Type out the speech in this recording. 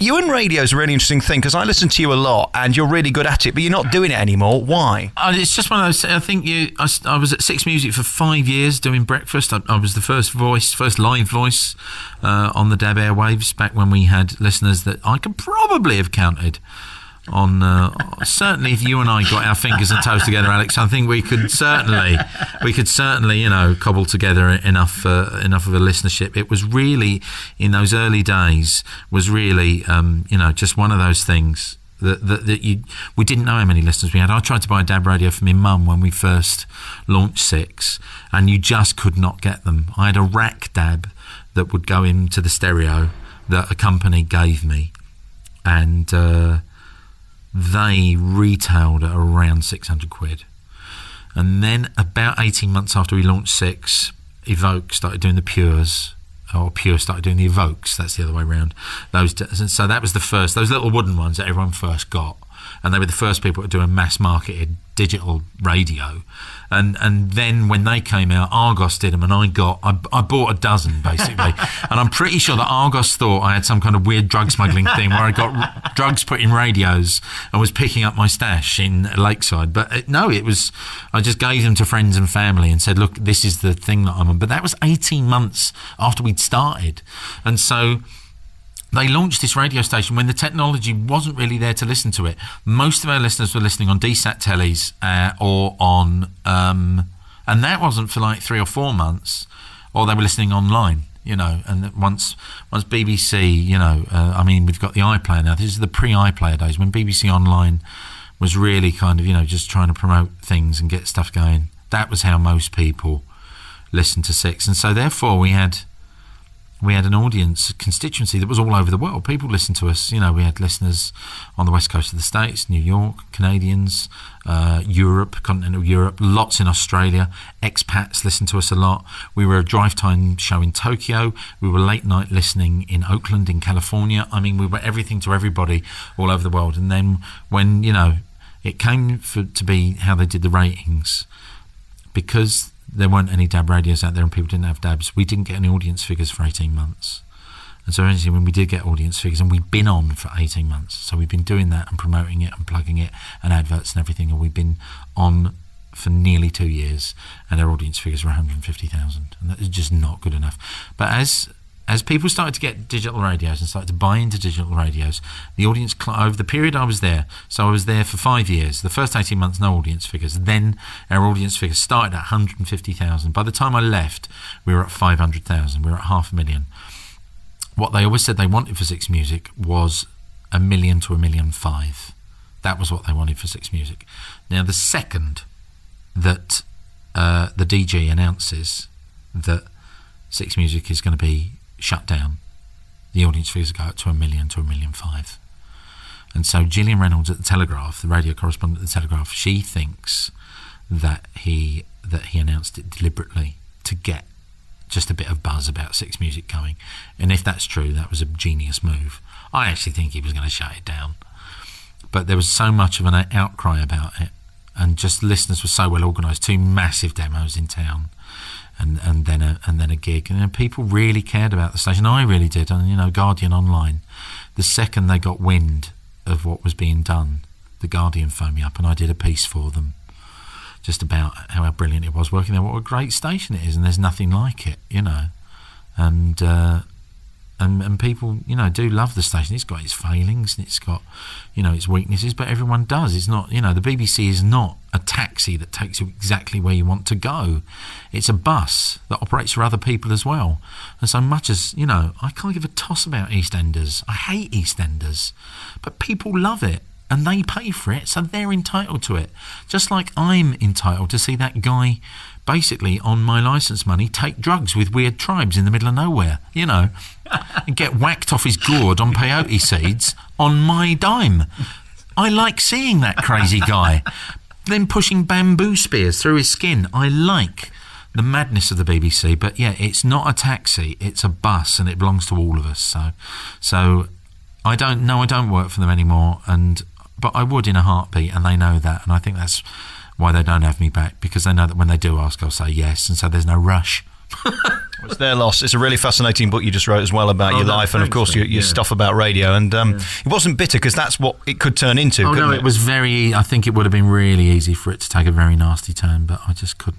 You and radio is a really interesting thing, because I listen to you a lot and you're really good at it, but you're not doing it anymore. Why? It's just one of those. I think I was at Six Music for 5 years doing breakfast. I was the first live voice on the DAB airwaves back when we had listeners that I could probably have counted on. Certainly, if you and I got our fingers and toes together, Alex, I think we could certainly, cobble together enough of a listenership. It was really, in those early days, was really, just one of those things that we didn't know how many listeners we had. I tried to buy a DAB radio for my mum when we first launched Six, and you just could not get them. I had a rack DAB that would go into the stereo that a company gave me, and they retailed at around 600 quid. And then about 18 months after we launched Six, Evoke started doing the Pures, or Pure started doing the Evokes. That's the other way around. So that was the first, those little wooden ones that everyone first got. And they were the first people to do a mass-marketed digital radio. And then when they came out, Argos did them, and I bought a dozen, basically. And I'm pretty sure that Argos thought I had some kind of weird drug smuggling thing where I got drugs put in radios and was picking up my stash in Lakeside. But no, it was, I just gave them to friends and family and said, look, this is the thing that I'm on. But that was 18 months after we'd started. And so they launched this radio station when the technology wasn't really there to listen to it. Most of our listeners were listening on DSAT tellies or on, and that wasn't for like 3 or 4 months, or they were listening online, and once BBC, we've got the iPlayer now. This is the pre-iPlayer days when BBC Online was really kind of, just trying to promote things and get stuff going. That was how most people listened to Six. And so therefore we had an audience, constituency that was all over the world. People listened to us. We had listeners on the west coast of the States, New York, Canadians, Europe, continental Europe, lots in Australia. Expats listened to us a lot. We were a drive time show in Tokyo. We were late night listening in Oakland, in California. I mean, we were everything to everybody all over the world. And then when, it came to be how they did the ratings, because there weren't any DAB radios out there and people didn't have DABs, we didn't get any audience figures for 18 months. And so eventually when we did get audience figures, and we'd been on for 18 months, so we've been doing that and promoting it and plugging it and adverts and everything, and we've been on for nearly 2 years, and our audience figures were 150,000, and that is just not good enough. But as people started to get digital radios and started to buy into digital radios, the audience, over the period I was there, so I was there for 5 years, the first 18 months, no audience figures. Then our audience figures started at 150,000. By the time I left, we were at 500,000. We were at 500,000. What they always said they wanted for Six Music was 1 million to 1.5 million. That was what they wanted for Six Music. Now, the second that the DG announces that Six Music is going to be shut down, the audience figures go up to 1 million to 1.5 million. And so Gillian Reynolds at the Telegraph, the radio correspondent at the Telegraph, she thinks that he announced it deliberately to get just a bit of buzz about Six Music coming. And if that's true, that was a genius move. I actually think he was going to shut it down. But there was so much of an outcry about it, and just listeners were so well organised. 2 massive demos in town. And then a gig, and people really cared about the station. I really did. And Guardian Online, the second they got wind of what was being done, the Guardian phoned me up, and I did a piece for them, just about how brilliant it was working there. What a great station it is, and there's nothing like it, And people, do love the station. It's got its failings and it's got, its weaknesses, but everyone does. It's not, the BBC is not a taxi that takes you exactly where you want to go. It's a bus that operates for other people as well. And so much as, I can't give a toss about EastEnders. I hate EastEnders, but people love it and they pay for it, so they're entitled to it. Just like I'm entitled to see that guy basically on my licence money take drugs with weird tribes in the middle of nowhere, and get whacked off his gourd on peyote seeds on my dime. I like seeing that crazy guy then pushing bamboo spears through his skin. I like the madness of the BBC, but yeah, it's not a taxi, it's a bus, and it belongs to all of us. So I don't work for them anymore, but I would in a heartbeat, and they know that, and I think that's why they don't have me back, because they know that when they do ask, I'll say yes, and so there's no rush. It's their loss. It's a really fascinating book you just wrote as well about your life and, of course, your stuff about radio. And it wasn't bitter because that's what it could turn into. Oh, no, it was I think it would have been really easy for it to take a very nasty turn, but I just couldn't.